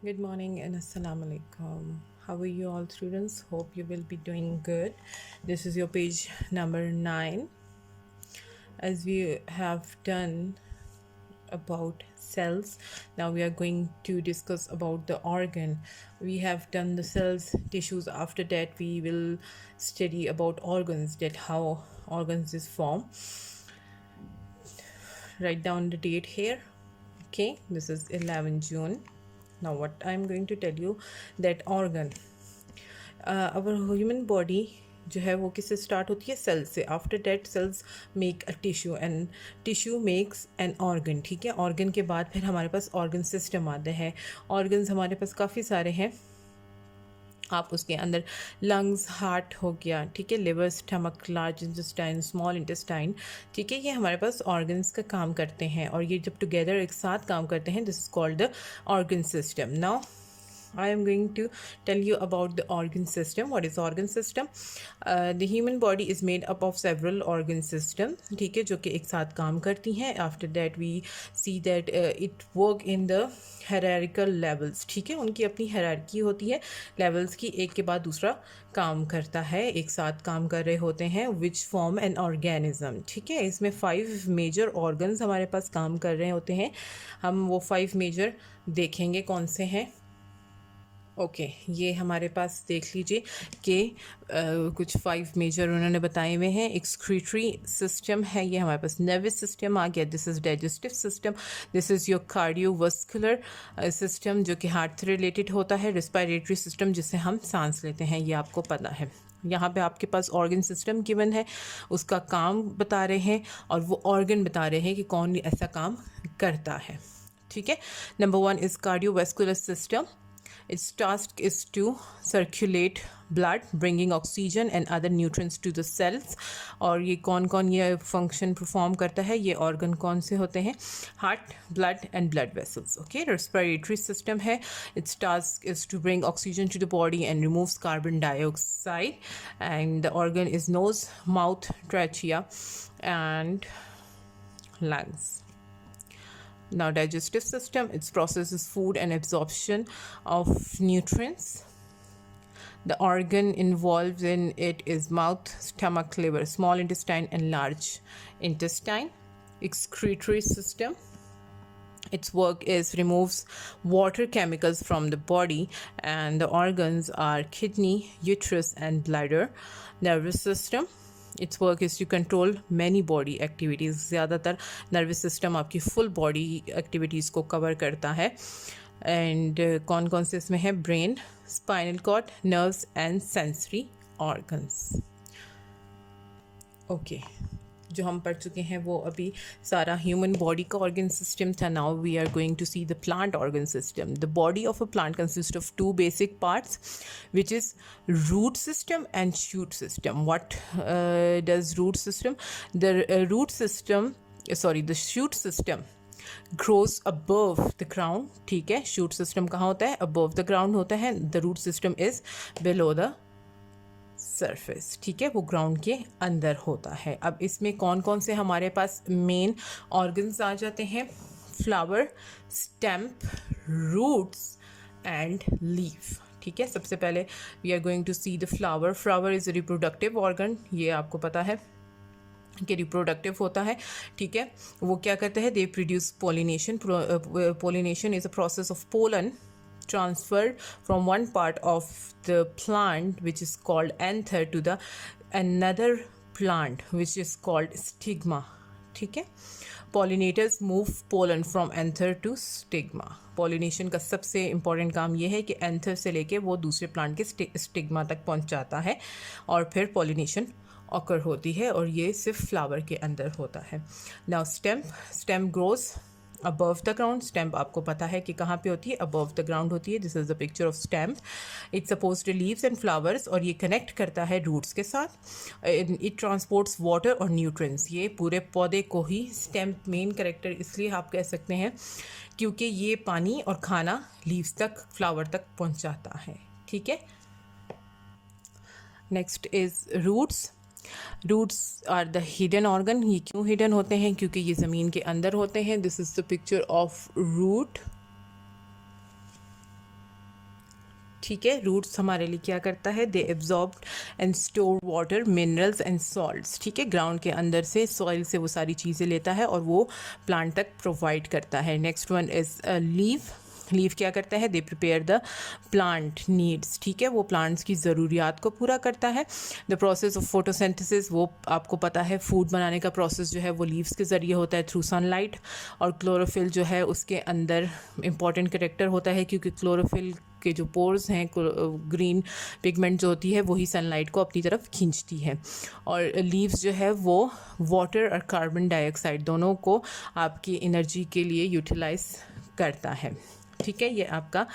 Good morning and assalamu alaikum. How are you all students? Hope you will be doing good. This is your page number 9. As we have done about cells, now we are going to discuss about the organ. We have done the cells, tissues. After that we will study about organs, that how organs is formed. Write down the date here. Okay, this is 11 June. Now what I'm going to tell you, that organ, our human body जो है वो किससे start होती है? Cell से. After that cells make a tissue and tissue makes an organ. ठीक है, organ के बाद फिर हमारे पास ऑर्गन सिस्टम आते हैं. ऑर्गन्स हमारे पास काफ़ी सारे हैं. आप उसके अंदर लंग्स, हार्ट हो गया, ठीक है, liver, stomach, large intestine, small intestine, ठीक है, ये हमारे पास ऑर्गन्स का काम करते हैं और ये जब टुगेदर एक साथ काम करते हैं, this is called the organ system. Now I am going to tell you about the organ system. What is organ system? The human body is made up of several organ systems, ठीक है, जो कि एक साथ काम करती हैं. After that we see that it work in the hierarchical levels. ठीक है, उनकी अपनी hierarchy होती है levels की, एक के बाद दूसरा काम करता है, एक साथ काम कर रहे होते हैं, which form an organism. ठीक है, इसमें 5 मेजर ऑर्गन्स हमारे पास काम कर रहे होते हैं. हम वो 5 मेजर देखेंगे कौन से हैं. ओके ये हमारे पास देख लीजिए कि कुछ 5 मेजर उन्होंने बताए हुए हैं. एक्सक्रीटरी सिस्टम है, ये हमारे पास नर्वस सिस्टम आ गया. This is digestive system. This is your cardiovascular system जो कि हार्ट से रिलेटेड होता है. रिस्पायरेटरी सिस्टम जिससे हम सांस लेते हैं, ये आपको पता है. यहाँ पे आपके पास ऑर्गन सिस्टम गिवन है, उसका काम बता रहे हैं और वो ऑर्गन बता रहे हैं कि कौन ऐसा काम करता है. ठीक है, number 1 is cardiovascular system. Its task is to circulate blood, bringing oxygen and other nutrients to the cells. और ये कौन कौन ये फंक्शन परफॉर्म करता है, ये ऑर्गन कौन से होते हैं? Heart, blood and blood vessels. Okay, respiratory system है. Its task is to bring oxygen to the body and removes carbon dioxide. And the organ is nose, mouth, trachea and lungs. Now digestive system, it processes food and absorption of nutrients. The organ involved in it is mouth, stomach, liver, small intestine and large intestine. Excretory system, its work is removes water chemicals from the body, and the organs are kidney, uterus and bladder. Nervous system, its work is to control many body activities. ज़्यादातर nervous system आपकी full body activities को cover करता है. And कौन कौन से इसमें है? Brain, spinal cord, nerves and sensory organs. Okay, जो हम पढ़ चुके हैं वो अभी सारा ह्यूमन बॉडी का ऑर्गन सिस्टम था. Now we are going to see the plant organ system. The body of a plant consist of 2 basic parts which is root system and shoot system. What does root system? The the shoot system grows above the ground. ठीक है, shoot system कहाँ होता है? above the ground होता है. The root system is below the surface. ठीक है, वो ग्राउंड के अंदर होता है. अब इसमें कौन कौन से हमारे पास मेन ऑर्गन्स आ जाते हैं? Flower, stem, roots and leaf. ठीक है, सबसे पहले we are going to see the flower. Flower is reproductive organ, ये आपको पता है कि रिप्रोडक्टिव होता है. ठीक है, वो क्या करते हैं? They produce pollination. Pollination is a process of pollen transferred from one part of the plant which is called anther to the another plant which is called stigma. ठीक है, pollinators move pollen from anther to stigma. pollination का सबसे important काम ये है कि anther से लेके वो दूसरे plant के stigma तक पहुंचाता है और फिर pollination occur होती है, और ये सिर्फ flower के अंदर होता है. now stem grows above the ground. Stamp आपको पता है कि कहाँ पे होती है? अबव द ग्राउंड होती है. This is the picture of stamp. It's supposed leaves and flowers, और ये कनेक्ट करता है रूट्स के साथ. इट ट्रांसपोर्ट्स वाटर और न्यूट्रिएंट्स. ये पूरे पौधे को ही स्टेम्प मेन कैरेक्टर इसलिए आप कह सकते हैं क्योंकि ये पानी और खाना लीव्स तक, फ्लावर तक पहुँचाता है. ठीक है, next is roots. Roots are the hidden organ. ये क्यों हिडन होते हैं? क्योंकि ये ज़मीन के अंदर होते हैं. This is the picture of root. ठीक है। रूट्स हमारे लिए क्या करता है, they absorb and store water, minerals and salts. ठीक है, ग्राउंड के अंदर से, सॉइल से वो सारी चीज़ें लेता है और वो प्लांट तक प्रोवाइड करता है। Next one is leaf. Leaf क्या करता है, they prepare the plant needs. ठीक है, वो प्लांट्स की ज़रूरियात को पूरा करता है। द प्रोसेस ऑफ फोटोसिंथेसिस, वो आपको पता है फूड बनाने का प्रोसेस जो है वो लीव्स के ज़रिए होता है थ्रू सनलाइट। और क्लोरोफिल जो है उसके अंदर इंपॉर्टेंट करेक्टर होता है, क्योंकि क्लोरोफिल के जो पोर्स हैं, ग्रीन पिगमेंट जो होती है वही सनलाइट को अपनी तरफ खींचती है। और लीव्स जो है वो वाटर और कार्बन डाइऑक्साइड दोनों को आपकी एनर्जी के लिए यूटिलाइज करता है। ठीक है, ये आपका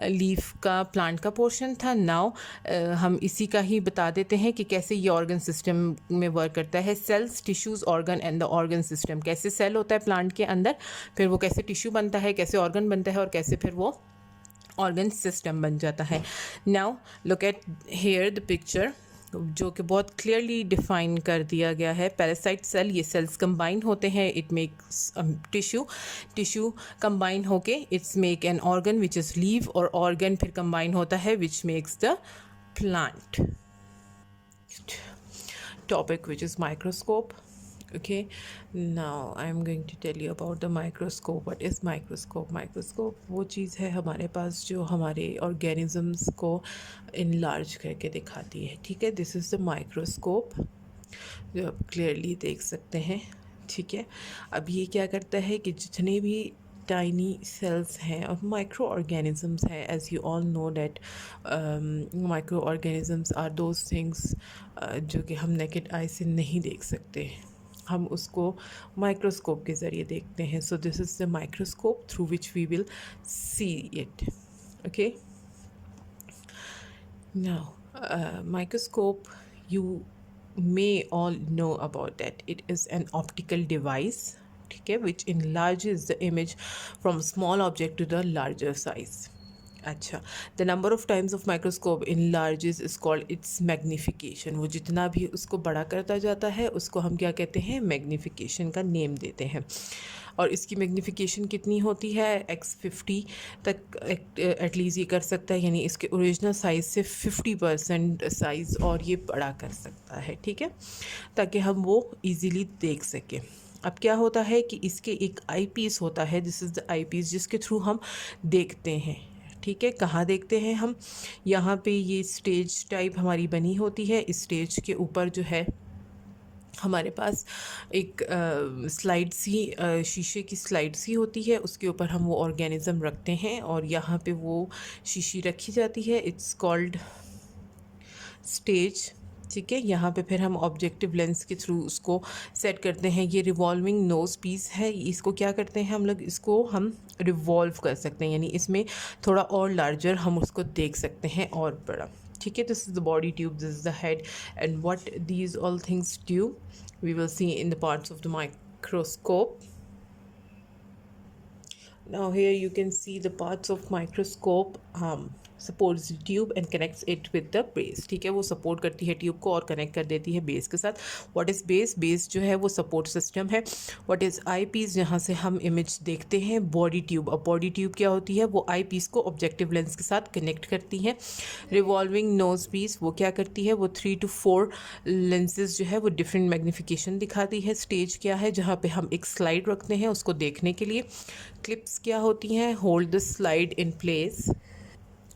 लीफ का प्लांट का पोर्शन था। नाउ हम इसी का ही बता देते हैं कि कैसे ये ऑर्गन सिस्टम में वर्क करता है। Cells, tissues, organ and the organ system. कैसे सेल होता है प्लांट के अंदर, फिर वो कैसे टिश्यू बनता है, कैसे ऑर्गन बनता है और कैसे फिर वो ऑर्गन सिस्टम बन जाता है। Now look at here the picture, जो कि बहुत क्लियरली डिफाइन कर दिया गया है। पैरासाइट सेल, ये सेल्स कंबाइन होते हैं, it makes tissue, tissue combine होके it's make an organ which is leaf, और ऑर्गन फिर कंबाइन होता है which makes the plant. Topic which is microscope. Okay, now I'm going to tell you about the microscope. What is microscope? Microscope वो चीज़ है हमारे पास जो हमारे organisms को enlarge करके दिखाती है। ठीक है, this is the microscope, जो आप clearly देख सकते हैं। ठीक है, अब ये क्या करता है कि जितने भी टाइनी सेल्स हैं और माइक्रो ऑर्गेनिज़म्स हैं, as you all know that micro organisms are those things जो कि हम नेकेड आई से नहीं देख सकते, हम उसको माइक्रोस्कोप के ज़रिए देखते हैं। So this is the microscope through which we will see it. Okay, now microscope, you may all know about that. It is an optical device, ठीक है, which enlarges the image from a small object to the larger size. अच्छा, the number of times of microscope enlarges is called its magnification. वो जितना भी उसको बड़ा करता जाता है उसको हम क्या कहते हैं, मैग्नीफिकेशन का नेम देते हैं। और इसकी मैग्नीफिकेशन कितनी होती है, x50 तक एटलीस्ट ये कर सकता है, यानी इसके ओरिजिनल साइज़ से 50% साइज़ और ये बड़ा कर सकता है। ठीक है, ताकि हम वो इजीली देख सकें। अब क्या होता है कि इसके एक आई पीस होता है, this is the eyepiece, जिसके थ्रू हम देखते हैं। ठीक है, कहाँ देखते हैं हम, यहाँ पे ये स्टेज टाइप हमारी बनी होती है। इस स्टेज के ऊपर जो है हमारे पास एक स्लाइड सी, शीशे की स्लाइड सी होती है, उसके ऊपर हम वो ऑर्गेनिज़म रखते हैं और यहाँ पे वो शीशी रखी जाती है। It's called stage. ठीक है, यहाँ पे फिर हम ऑब्जेक्टिव लेंस के थ्रू उसको सेट करते हैं। ये रिवॉल्विंग नोज़ पीस है, इसको क्या करते हैं हम लोग, इसको हम रिवॉल्व कर सकते हैं, यानी इसमें थोड़ा और लार्जर हम उसको देख सकते हैं और बड़ा। ठीक है, this is the body tube, this is the head, and what these all things do we will see in the parts of the microscope. Now here you can see the parts of microscope. supports the tube and connects it with the base. ठीक है, वो support करती है tube को और connect कर देती है बेस के साथ। What is base? बेस जो है वो सपोर्ट सिस्टम है। What is eyepiece? जहाँ से हम इमेज देखते हैं। बॉडी ट्यूब, अब बॉडी ट्यूब क्या होती है, वो आई पीस को ऑब्जेक्टिव लेंस के साथ कनेक्ट करती है। रिवॉल्विंग नोज पीस, वो क्या करती है, वो 3 to 4 लेंसेज जो है वो डिफरेंट मैग्नीफिकेशन दिखाती है। स्टेज क्या है, जहाँ पे हम एक स्लाइड रखते हैं उसको देखने के लिए। क्लिप्स क्या होती हैं, hold the slide in place.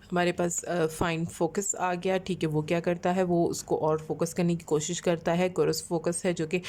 हमारे पास फाइन फोकस आ गया। ठीक है, वो क्या करता है, वो उसको और फोकस करने की कोशिश करता है। कोरस फोकस है जो कि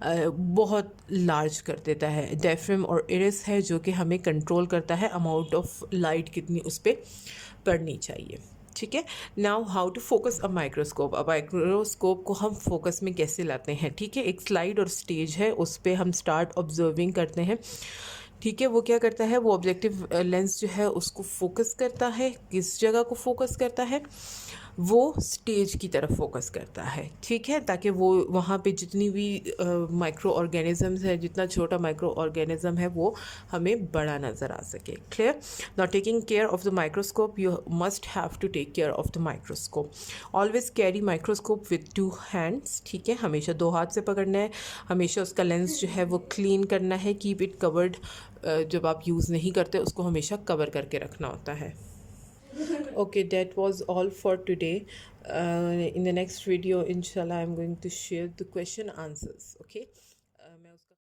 बहुत लार्ज कर देता है। डायफ्राम और इरिस है जो कि हमें कंट्रोल करता है अमाउंट ऑफ लाइट कितनी उस पर पड़नी चाहिए। ठीक है, now how to focus a microscope. अब माइक्रोस्कोप को हम फोकस में कैसे लाते हैं। ठीक है, एक स्लाइड और स्टेज है, उस पर हम स्टार्ट ऑब्जर्विंग करते हैं। ठीक है, वो क्या करता है, वो ऑब्जेक्टिव लेंस जो है उसको फोकस करता है। किस जगह को फोकस करता है, वो स्टेज की तरफ फोकस करता है। ठीक है, ताकि वो वहाँ पे जितनी भी माइक्रो ऑर्गेनिजम्स है, जितना छोटा माइक्रो ऑर्गेनिज्म है वो हमें बड़ा नज़र आ सके। Clear? Now taking care of the microscope, you must have to take care of the microscope. Always carry microscope with 2 hands. ठीक है, हमेशा 2 हाथ से पकड़ना है। हमेशा उसका लेंस जो है वो क्लीन करना है। कीप इट कवर्ड, जब आप यूज़ नहीं करते उसको हमेशा कवर करके रखना होता है। Okay, that was all for today. In the next video, inshallah, I'm going to share the question answers. Okay. मैं उसका